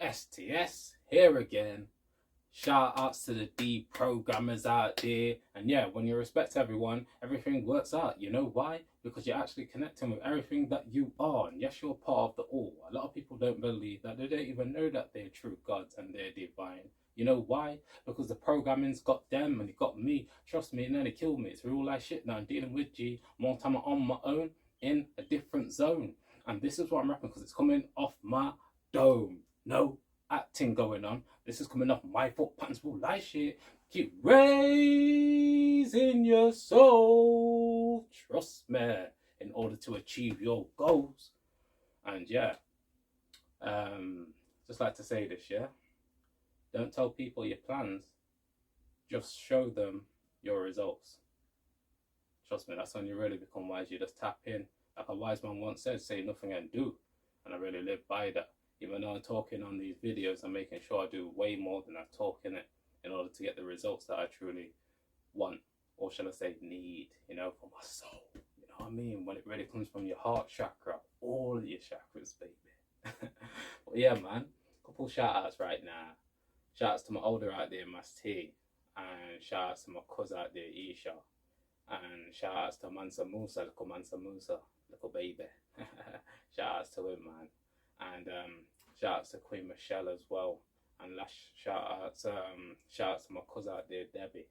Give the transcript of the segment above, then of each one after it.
STS here again. Shout outs to the D programmers out there. And yeah, when you respect everyone, everything works out. You know why? Because you're actually connecting with everything that you are. And yes, you're part of the all. A lot of people don't believe that. They don't even know that they're true gods and they're divine. You know why? Because the programming's got them and it got me. Trust me, it nearly killed me. It's real life shit now. I'm dealing with G. More time on my own in a different zone. And this is what I'm rapping because it's coming off my dome. No acting going on. This is coming off my thought patterns, real life shit. Keep raising your soul. Trust me, in order to achieve your goals. And yeah, just like to say this, yeah. Don't tell people your plans. Just show them your results. Trust me, that's when you really become wise. You just tap in. Like a wise man once said, say nothing and do. And I really live by that. Even though I'm talking on these videos, I'm making sure I do way more than I talk in it in order to get the results that I truly want, or shall I say need, you know, for my soul. You know what I mean? When it really comes from your heart chakra, all of your chakras, baby. But yeah, man, couple shout outs right now. Shout outs to my older out there, Mas T, and shout outs to my cousin out there, Isha, and shout outs to Mansa Musa, little baby. Shout outs to him, man. And shout outs to Queen Michelle as well. And last shout outs to my cousin out there, Debbie.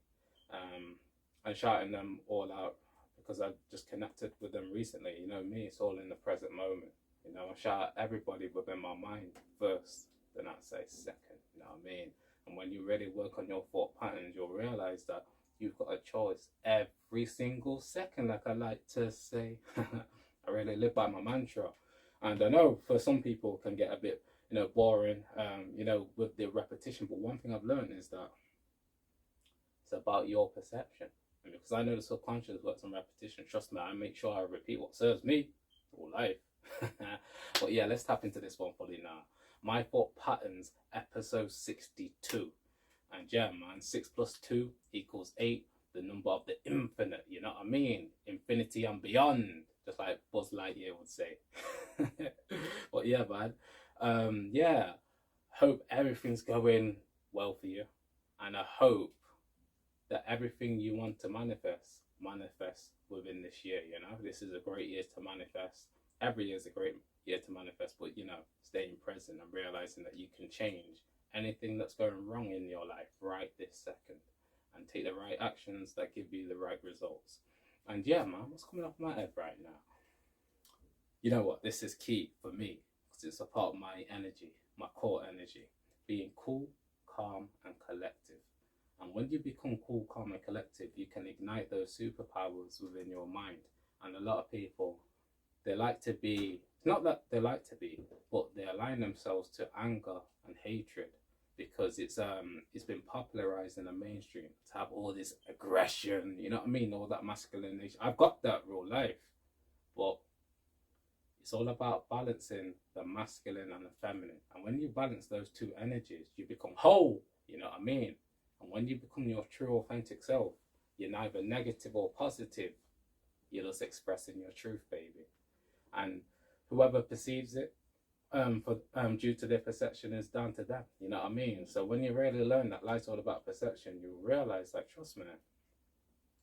And shouting them all out because I just connected with them recently. You know me, it's all in the present moment. You know, I shout out everybody within my mind first, then I say second. You know what I mean? And when you really work on your thought patterns, you'll realize that you've got a choice every single second, like I like to say. I really live by my mantra. And I know for some people it can get a bit, you know, boring, you know, with the repetition. But one thing I've learned is that it's about your perception. And because I know the subconscious works on repetition, trust me, I make sure I repeat what serves me all life. But yeah, let's tap into this one fully now. My Thought Patterns, episode 62. And yeah, man, 6 plus 2 equals 8, the number of the infinite, you know what I mean? Infinity and beyond, just like Buzz Lightyear would say. But yeah, man, yeah, hope everything's going well for you. And I hope that everything you want to manifest within this year, you know? This is a great year to manifest. Every year is a great year to manifest, but, you know, staying present and realizing that you can change anything that's going wrong in your life right this second and take the right actions that give you the right results. And yeah, man, what's coming off my head right now? You know what? This is key for me because it's a part of my energy, my core energy, being cool, calm, and collective. And when you become cool, calm, and collective, you can ignite those superpowers within your mind. And a lot of people, they like to be, not that they like to be, but they align themselves to anger and hatred because it's been popularized in the mainstream to have all this aggression, you know what I mean? All that masculinity. I've got that real life, but it's all about balancing the masculine and the feminine. And when you balance those two energies, you become whole, you know what I mean? And when you become your true authentic self, you're neither negative or positive. You're just expressing your truth, baby. And whoever perceives it due to their perception is down to them. You know what I mean? So when you really learn that life's all about perception, you realize, like, trust me,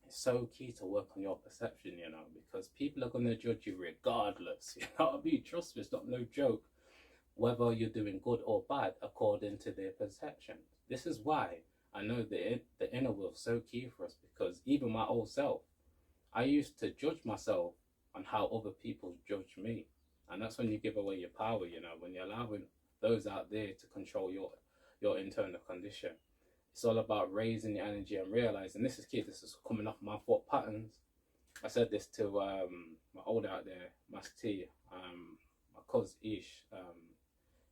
it's so key to work on your perception, you know, because people are going to judge you regardless. You know what I mean? Trust me, it's not no joke. Whether you're doing good or bad according to their perception. This is why I know the inner will is so key for us, because even my old self, I used to judge myself on how other people judge me. And that's when you give away your power, you know, when you're allowing those out there to control your internal condition. It's all about raising your energy and realizing this is key. This is coming off my thought patterns. I said this to my older out there, Mas T, my cousin Ish,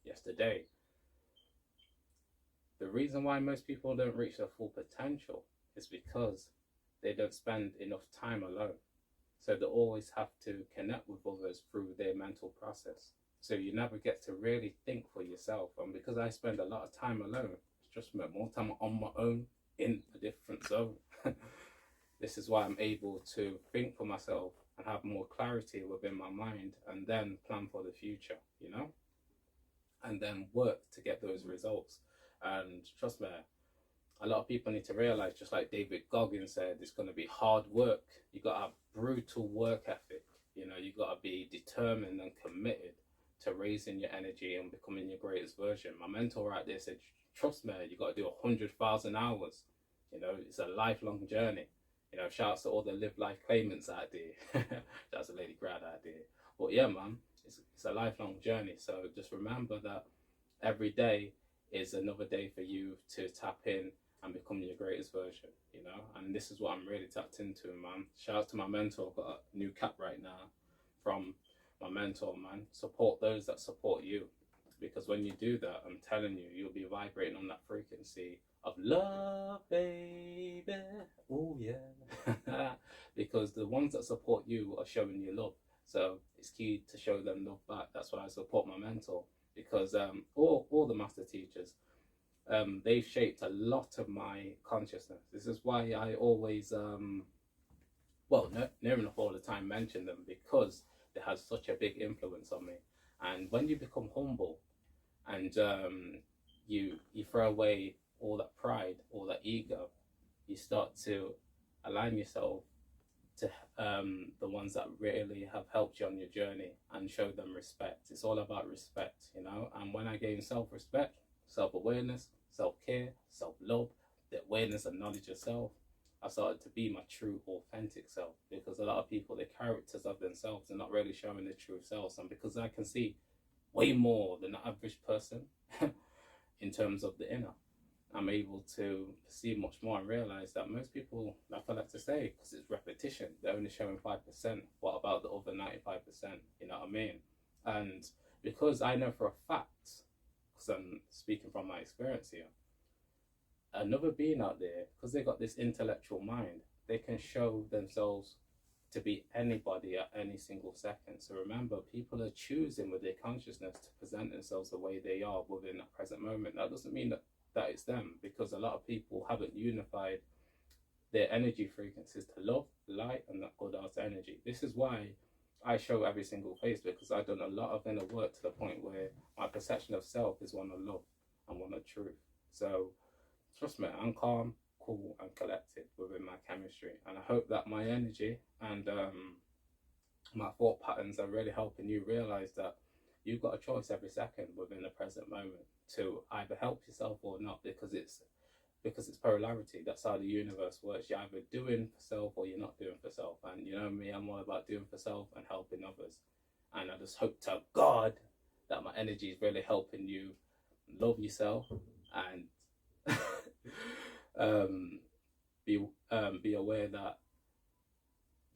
yesterday. The reason why most people don't reach their full potential is because they don't spend enough time alone. So they always have to connect with others through their mental process. So you never get to really think for yourself. And because I spend a lot of time alone, it's just more time on my own in a different zone. This is why I'm able to think for myself and have more clarity within my mind and then plan for the future, you know? and then work to get those results. And trust me, a lot of people need to realize, just like David Goggins said, it's going to be hard work. You got to have brutal work ethic. You know, you got to be determined and committed to raising your energy and becoming your greatest version. My mentor right there said, trust me, you got to do 100,000 hours. You know, it's a lifelong journey. You know, shouts to all the live life claimants out there. That's a lady grad out there. But yeah, man, it's a lifelong journey. So just remember that every day is another day for you to tap in and become your greatest version, you know. And this is what I'm really tapped into, man. Shout out to my mentor. I've got a new cap right now from my mentor, man. Support those that support you, because when you do that, I'm telling you, you'll be vibrating on that frequency of love, baby. Oh yeah. Because the ones that support you are showing you love, so it's key to show them love back. That's why I support my mentor, because all the master teachers, they've shaped a lot of my consciousness. This is why I always near enough all the time mention them, because they have such a big influence on me. And when you become humble and you throw away all that pride, all that ego, you start to align yourself to the ones that really have helped you on your journey, and show them respect. It's all about respect, you know. And when I gain self-respect, self-awareness, self-care, self-love, the awareness and knowledge of self, I started to be my true authentic self. Because a lot of people, the characters of themselves, are not really showing their true selves. And because I can see way more than the average person in terms of the inner, I'm able to perceive much more and realize that most people, like I like to say, because it's repetition, they're only showing 5%. What about the other 95%? You know what I mean? And because I know for a fact, because I'm speaking from my experience here, another being out there, because they got this intellectual mind, they can show themselves to be anybody at any single second. So remember, people are choosing with their consciousness to present themselves the way they are within that present moment. That doesn't mean that it's them, because a lot of people haven't unified their energy frequencies to love, light, and that good art energy. This is why I show every single face, because I've done a lot of inner work to the point where my perception of self is one of love and one of truth. So trust me, I'm calm, cool, and collected within my chemistry. And I hope that my energy and my thought patterns are really helping you realize that you've got a choice every second within the present moment to either help yourself or not, because it's polarity. That's how the universe works. You're either doing for self or you're not doing for self. And you know me, I'm all about doing for self and helping others. And I just hope to God that my energy is really helping you love yourself and be aware that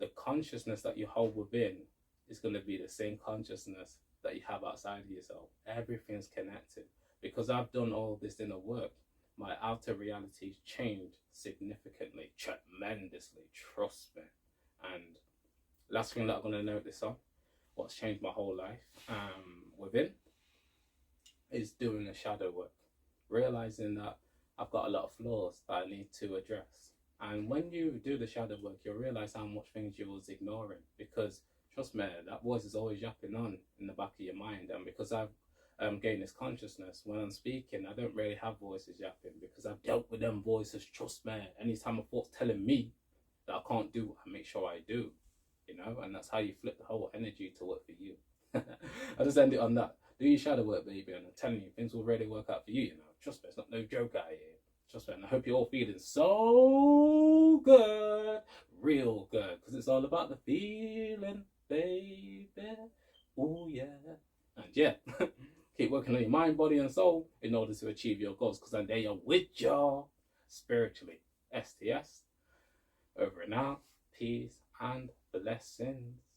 the consciousness that you hold within is going to be the same consciousness that you have outside of yourself. Everything's connected. Because I've done all this inner work, my outer reality's changed significantly, tremendously, trust me. And last thing that I'm going to note this on, what's changed my whole life within, is doing the shadow work. Realizing that I've got a lot of flaws that I need to address. And when you do the shadow work, you'll realize how much things you was ignoring. Because trust me, that voice is always yapping on in the back of your mind. And because I've gained this consciousness, when I'm speaking, I don't really have voices yapping, because I've dealt with them voices. Trust me, anytime a thought's telling me that I can't do, I make sure I do. You know, and that's how you flip the whole energy to work for you. I just end it on that. Do your shadow work, baby, and I'm telling you, things will really work out for you. You know, trust me, it's not no joke out here. Trust me, and I hope you're all feeling so good, real good, because it's all about the feeling, baby. Oh yeah, and yeah, keep working on your mind, body, and soul in order to achieve your goals, because I'm there with you spiritually. STS, over and out, peace and blessings.